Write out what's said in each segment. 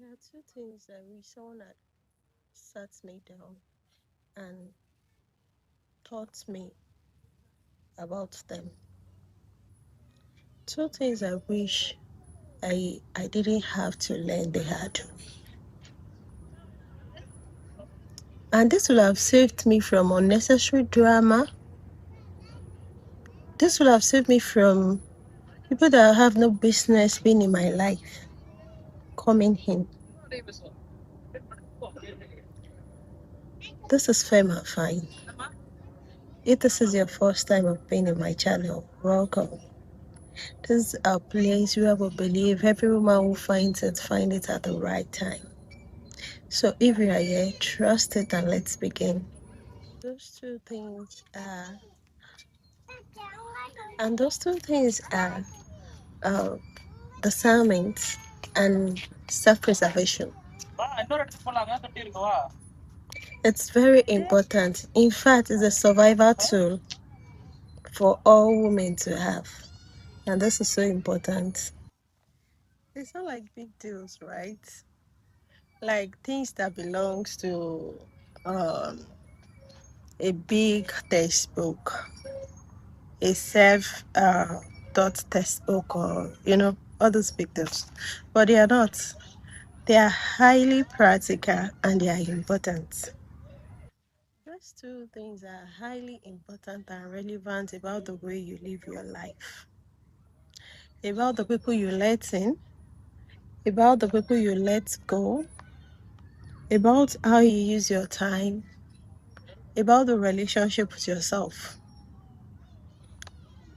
There are two things that we someone that sat me down and taught me about them. Two things I wish I didn't have to learn the hard way. And this will have saved me from unnecessary drama. This will have saved me from people that have no business being in my life coming in. This is Femme and Fine. If this is your first time of being in my channel, welcome. This is a place where we believe every woman who finds it, find it at the right time. So if you are here, trust it and let's begin. Those two things are, those two things are uh, discernment and self-preservation. It's very important. In fact, it's a survival tool for all women to have. And this is so important. It's not like big deals, right? Like things that belongs to um, a big textbook, a self taught textbook, or all those big deals. But they are not. They are highly practical and they are important. Those two things are highly important and relevant about the way you live your life, about the people you let in, about the people you let go, about how you use your time, about the relationship with yourself.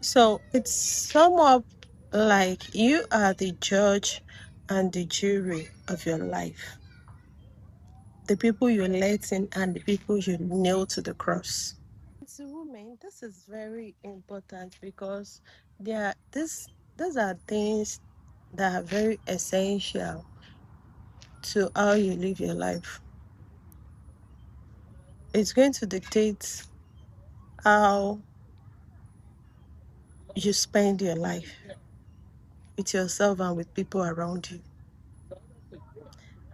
So it's somewhat like you are the judge and the jury of your life. The people you let in and the people you nail to the cross. As a woman, this is very important because these are things that are very essential to how you live your life. It's going to dictate how you spend your life with yourself and with people around you.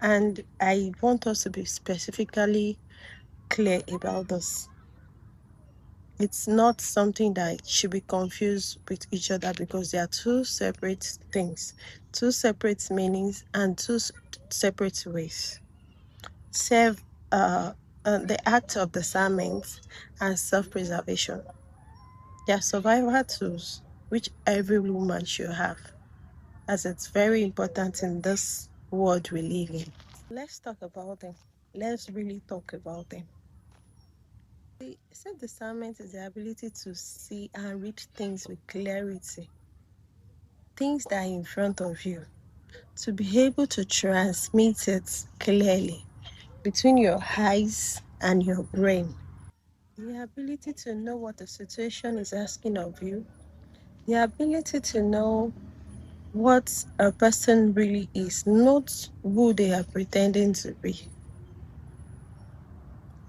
And I want us to be specifically clear about this. It's not something that should be confused with each other because they are two separate things, two separate meanings, and separate ways. Self, the act of discernment and self-preservation. They are survival tools which every woman should have, as it's very important in this world we live in. Let's talk about them. Let's really talk about them. Self-discernment is the ability to see and read things with clarity, things that are in front of you, to be able to transmit it clearly between your eyes and your brain. The ability to know what the situation is asking of you, the ability to know what a person really is, not who they are pretending to be,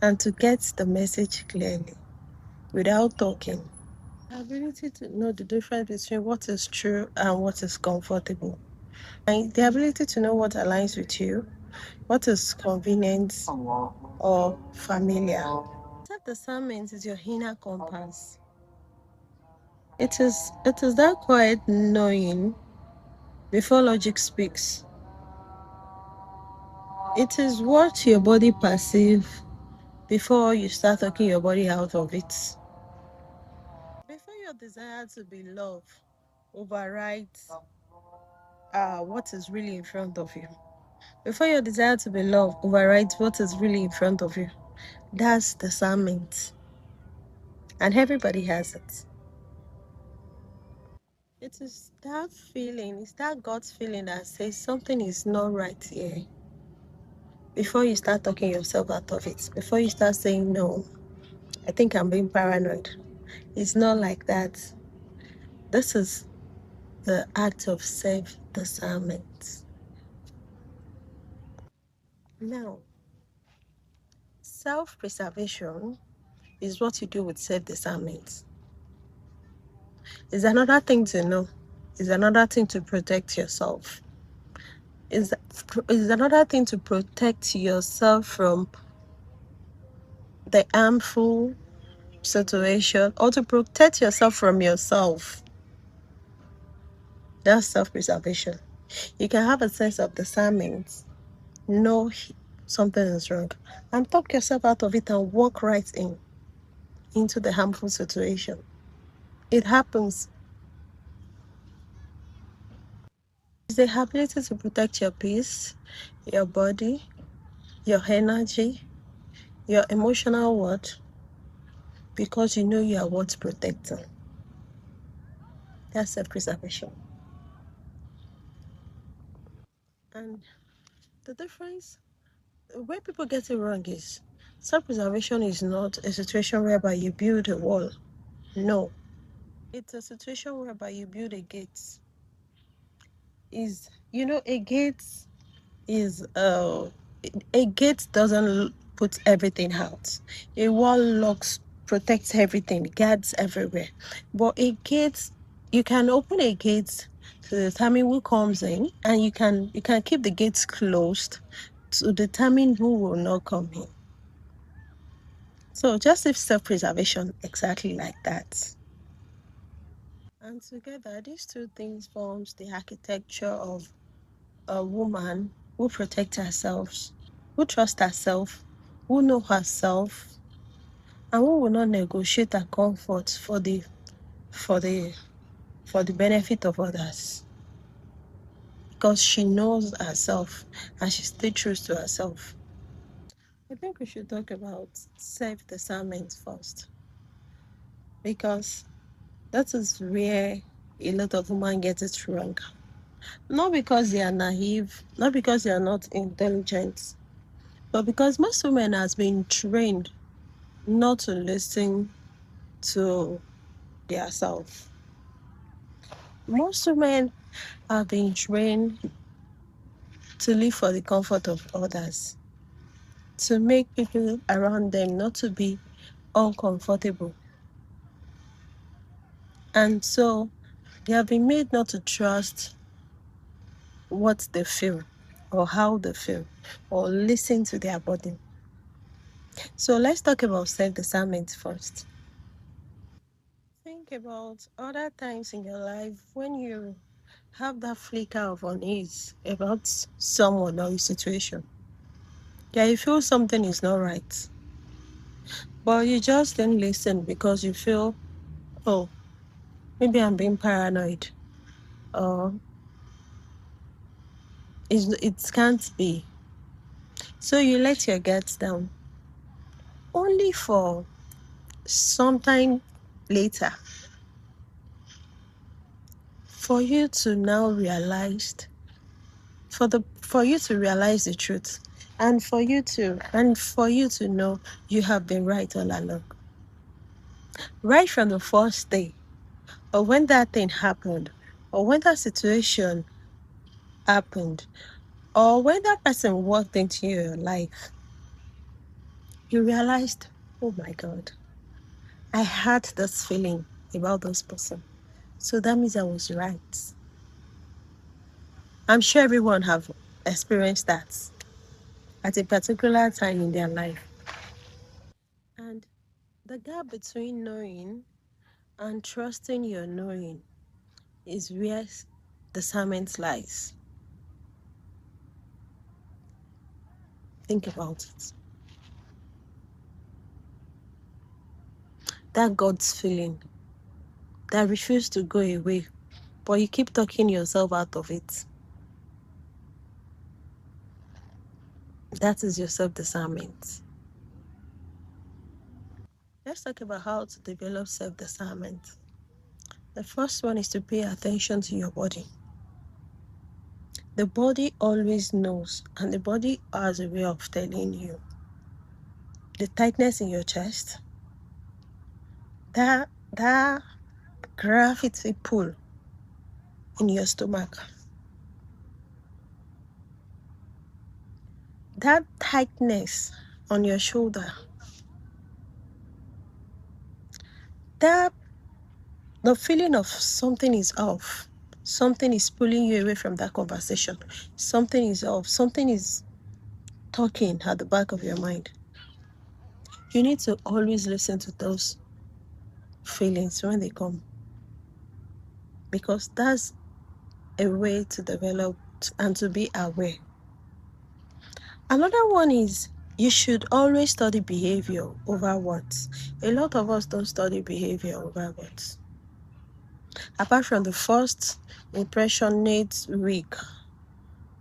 and to get the message clearly without talking. The ability to know the difference between what is true and what is comfortable. And the ability to know what aligns with you, what is convenient or familiar. Self-discernment is your inner compass. It is that quiet knowing before logic speaks. It is what your body perceives before you start talking your body out of it. Before your desire to be loved overrides what is really in front of you. Before your desire to be loved overrides what is really in front of you. That's discernment. And everybody has it. It is that feeling, it's that gut feeling that says something is not right here. Before you start talking yourself out of it, before you start saying, no, I think I'm being paranoid. It's not like that. This is the act of self-discernment. Now, self-preservation is what you do with self-discernment. It's another thing to know. It's another thing to protect yourself. is another thing to protect yourself from the harmful situation, or to protect yourself from yourself. That's self-preservation. You can have a sense of discernment, know something is wrong, and talk yourself out of it and walk right into the harmful situation. It happens. It's the ability to protect your peace, your body, your energy, your emotional worth, because you know you are worth protecting. That's self-preservation. And the difference, where people get it wrong is self-preservation is not a situation whereby you build a wall. No. It's a situation whereby you build a gate. A gate is a gate doesn't put everything out. A wall locks, protects everything, guards everywhere. But a gate, you can open a gate to determine who comes in, and you can keep the gates closed to determine who will not come in. So just if self-preservation exactly like that. And together, these two things forms the architecture of a woman who protects herself, who trusts herself, who knows herself, and who will not negotiate her comfort for the for the benefit of others. Because she knows herself and she stays true to herself. I think we should talk about self-discernment first. Because that is where a lot of women get it wrong. Not because they are naive, not because they are not intelligent, but because most women has been trained not to listen to their self. Most women have been trained to live for the comfort of others, to make people around them not to be uncomfortable. And so they have been made not to trust what they feel or how they feel or listen to their body. So let's talk about self-discernment first. Think about other times in your life when you have that flicker of unease about someone or a situation. Yeah, you feel something is not right, but you just didn't listen because you feel, oh, maybe I'm being paranoid, or it can't be. So you let your guards down, only for sometime later for you to now realize, for you to realize the truth, and for you to know you have been right all along. Right from the first day, or when that thing happened, or when that situation happened, or when that person walked into your life, you realized, oh my God, I had this feeling about this person. So that means I was right. I'm sure everyone have experienced that at a particular time in their life. And the gap between knowing and trusting your knowing is where discernment lies. Think about it. That God's feeling that refuses to go away, but you keep talking yourself out of it. That is your self-discernment. Let's talk about how to develop self-discernment. The first one is to pay attention to your body. The body always knows, and the body has a way of telling you. The tightness in your chest, that gravity pull in your stomach, that tightness on your shoulder, that the feeling of something is off, something is pulling you away from that conversation. Something is off. Something is talking at the back of your mind. You need to always listen to those feelings when they come, because that's a way to develop and to be aware. Another one is you should always study behavior over words. A lot of us don't study behavior over words. Apart from the first impressionate week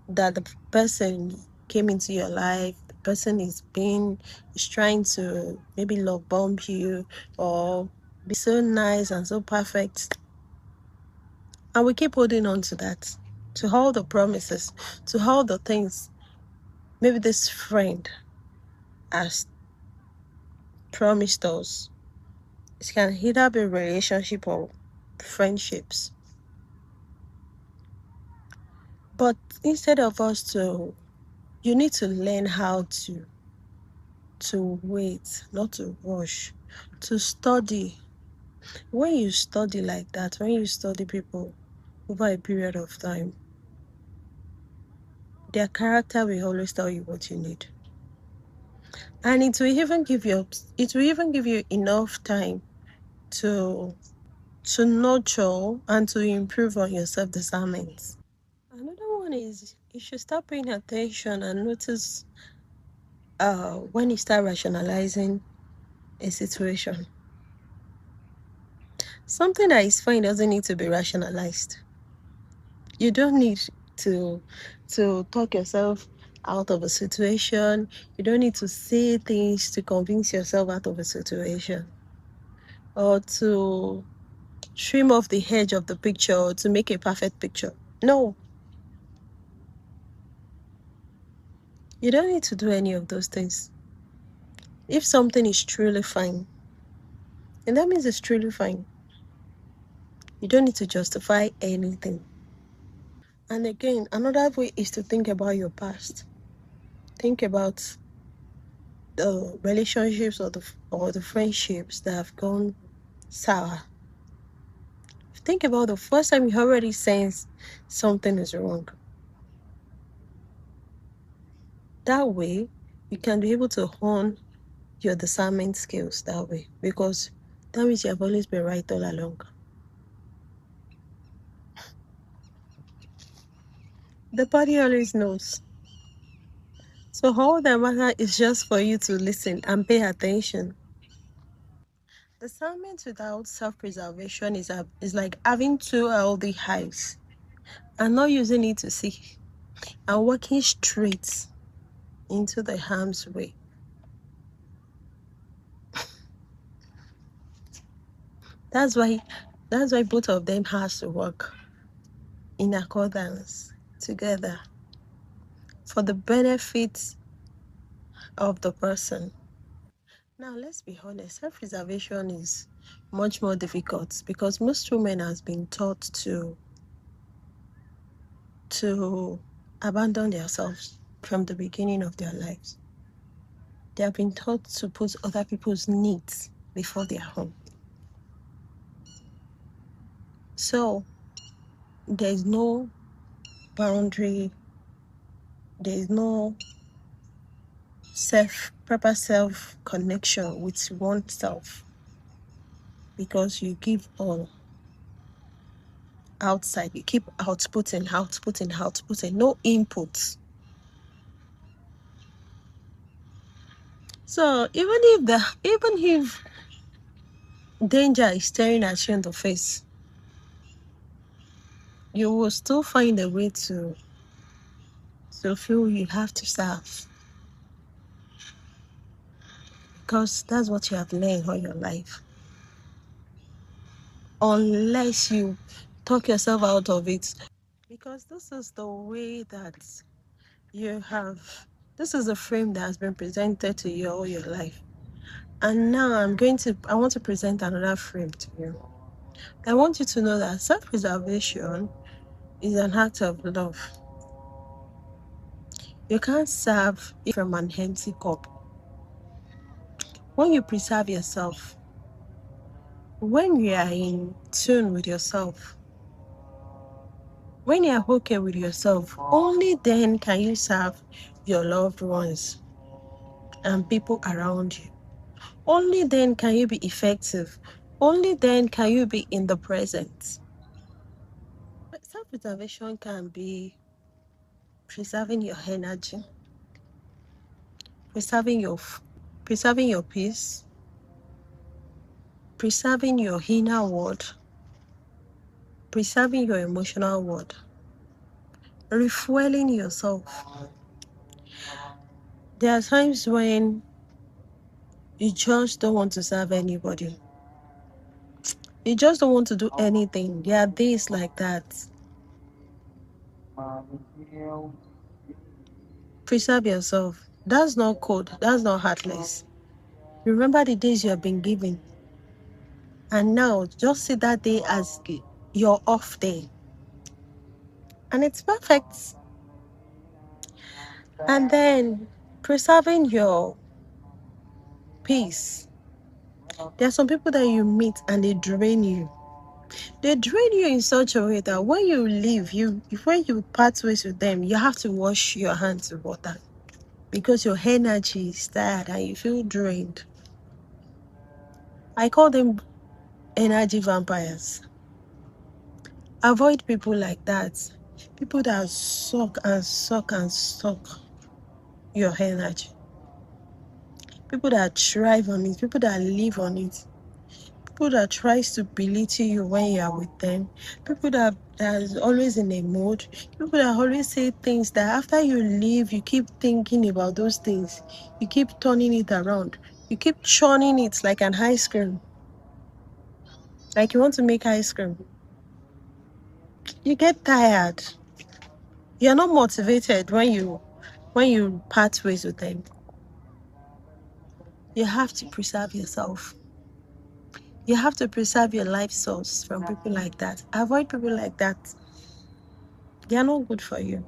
that the person came into your life, the person is trying to maybe love bomb you or be so nice and so perfect. And we keep holding on to that, to all the promises, to all the things maybe this friend has promised us. It can either be relationship or friendships. But instead of us to, you need to learn how to wait, not to rush, to study. When you study like that, when you study people over a period of time, their character will always tell you what you need. And it will even give you enough time to nurture and to improve on your self-discernment. Another one is you should start paying attention and notice when you start rationalizing a situation. Something that is fine doesn't need to be rationalized. You don't need to talk yourself out of a situation. You don't need to say things to convince yourself out of a situation, or to trim off the edge of the picture, or to make a perfect picture. No, you don't need to do any of those things. If something is truly fine, and that means it's truly fine, you don't need to justify anything. And again, another way is to think about your past. Think about the relationships or the friendships that have gone sour. Think about the first time you already sense something is wrong. That way, you can be able to hone your discernment skills that way, because that means you have always been right all along. The body always knows. So all that matters is just for you to listen and pay attention. Discernment without self-preservation is like having two healthy eyes and not using it to see, and walking straight into the harm's way. That's why both of them has to work in accordance together for the benefit of the person. Now, let's be honest, self-preservation is much more difficult because most women has been taught to abandon themselves from the beginning of their lives. They have been taught to put other people's needs before their own. So there is no boundary, there is no proper self connection with oneself, because you give all outside. You keep outputting, no input. So even if danger is staring at you in the face, you will still find a way to feel you have to serve, because that's what you have learned all your life. Unless you talk yourself out of it, because this is the way that you have, this is a frame that has been presented to you all your life. And now I want to present another frame to you. I want you to know that self-preservation is an act of love. You can't serve from an empty cup. When you preserve yourself, when you are in tune with yourself, When you're okay with yourself, only then can you serve your loved ones and people around you. Only then can you be effective. Only then can you be in the present. Self-preservation can be preserving your energy, preserving your peace, preserving your inner world, preserving your emotional world, refueling yourself. There are times when you just don't want to serve anybody. You just don't want to do anything. There are days like that. Preserve yourself. That's not cold. That's not heartless. Remember the days you have been given. And now just see that day as your off day. And it's perfect. And then preserving your peace. There are some people that you meet and they drain you. They drain you in such a way that when you leave, when you part ways with them, you have to wash your hands with water because your energy is tired and you feel drained. I call them energy vampires. Avoid people like that. People that suck and suck and suck your energy. People that thrive on it. People that live on it. People that tries to belittle you when you are with them. People that is always in a mood. People that always say things that after you leave, you keep thinking about those things. You keep turning it around. You keep churning it like an ice cream. Like you want to make ice cream. You get tired. You're not motivated when you part ways with them. You have to preserve yourself. You have to preserve your life source from people like that. Avoid people like that. They are not good for you.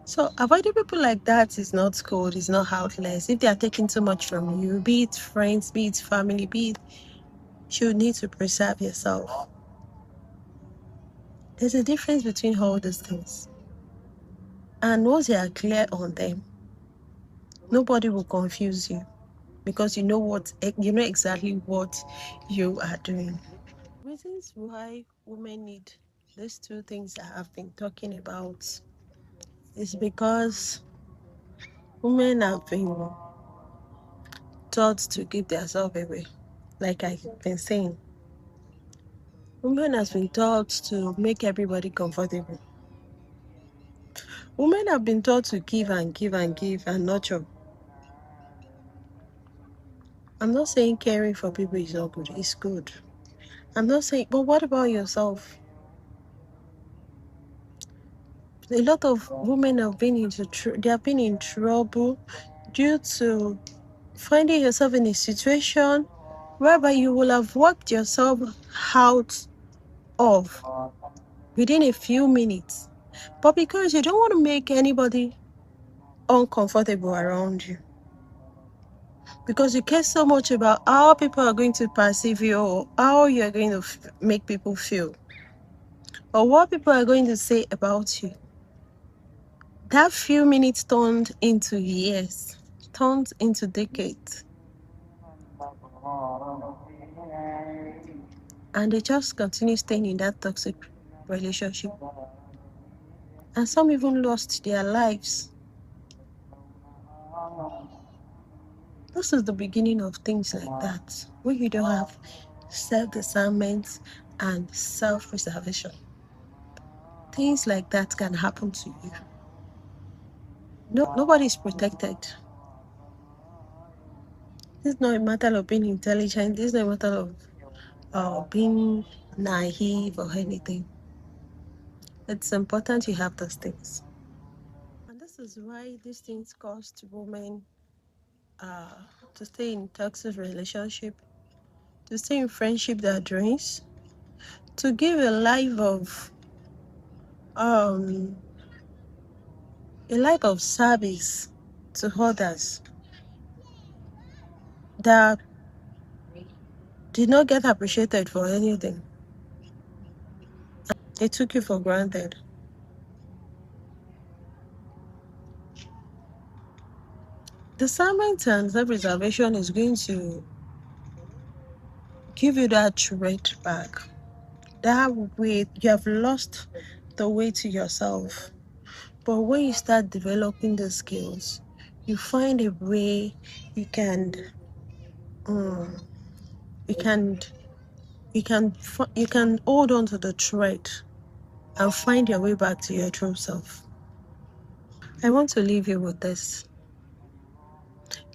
So avoiding people like that is not cold, it's not heartless. If they are taking too much from you, be it friends, be it family, you need to preserve yourself. There's a difference between all these things. And once you are clear on them, nobody will confuse you because you know exactly what you are doing. Reasons why women need these two things I have been talking about is because women have been taught to give themselves away. Like I've been saying, women has been taught to make everybody comfortable. Women have been taught to give and give and give and nurture. I'm not saying caring for people is not good. It's good. I'm not saying, but what about yourself? A lot of women have been they have been in trouble due to finding yourself in a situation whereby you will have worked yourself out of within a few minutes. But because you don't want to make anybody uncomfortable around you, because you care so much about how people are going to perceive you or how you're going to make people feel or what people are going to say about you, that few minutes turned into years, turned into decades. And they just continue staying in that toxic relationship. And some even lost their lives. This is the beginning of things like that, where you don't have self-discernment and self-preservation. Things like that can happen to you. Nobody is protected. It's not a matter of being intelligent. It's not a matter of being naive or anything. It's important you have those things. And this is why these things cost women to stay in toxic relationship, to stay in friendship that drains, to give a life of service to others that did not get appreciated for anything. They took you for granted. Discernment and self-preservation is going to give you that thread back. That way, you have lost the way to yourself. But when you start developing the skills, you find a way you can, um, you can, you can hold on to the thread and find your way back to your true self. I want to leave you with this.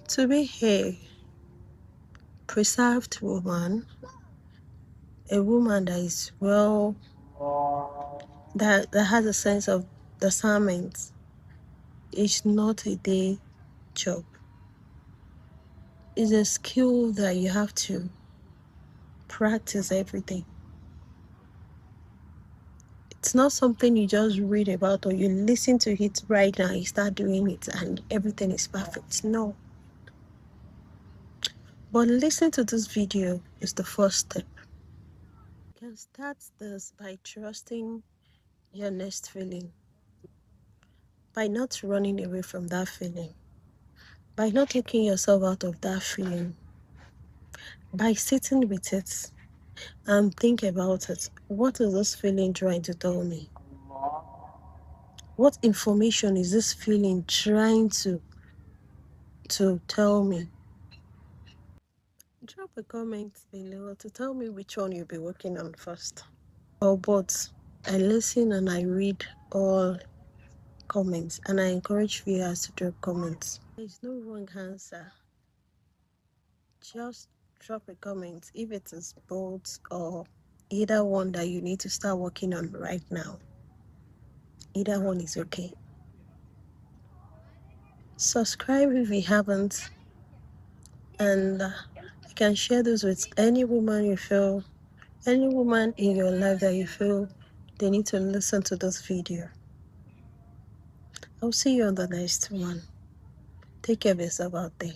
To be a preserved woman, a woman that is that has a sense of discernment, is not a day job. It's a skill that you have to practice every day. It's not something you just read about or you listen to it right now, you start doing it and everything is perfect. No. But listening to this video is the first step. You can start this by trusting your next feeling, by not running away from that feeling, by not taking yourself out of that feeling, by sitting with it and think about it. What is this feeling trying to tell me? What information is this feeling trying to tell me? Drop a comment below to tell me which one you'll be working on first. Or both. I listen and I read all comments, and I encourage viewers to drop comments. There's no wrong answer. Just drop a comment if it is both or either one that you need to start working on right now. Either one is okay. Subscribe if you haven't, and you can share this with any woman you feel, any woman in your life that you feel they need to listen to this video. I'll see you on the next one. Take care of yourself out there.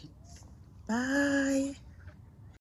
Bye.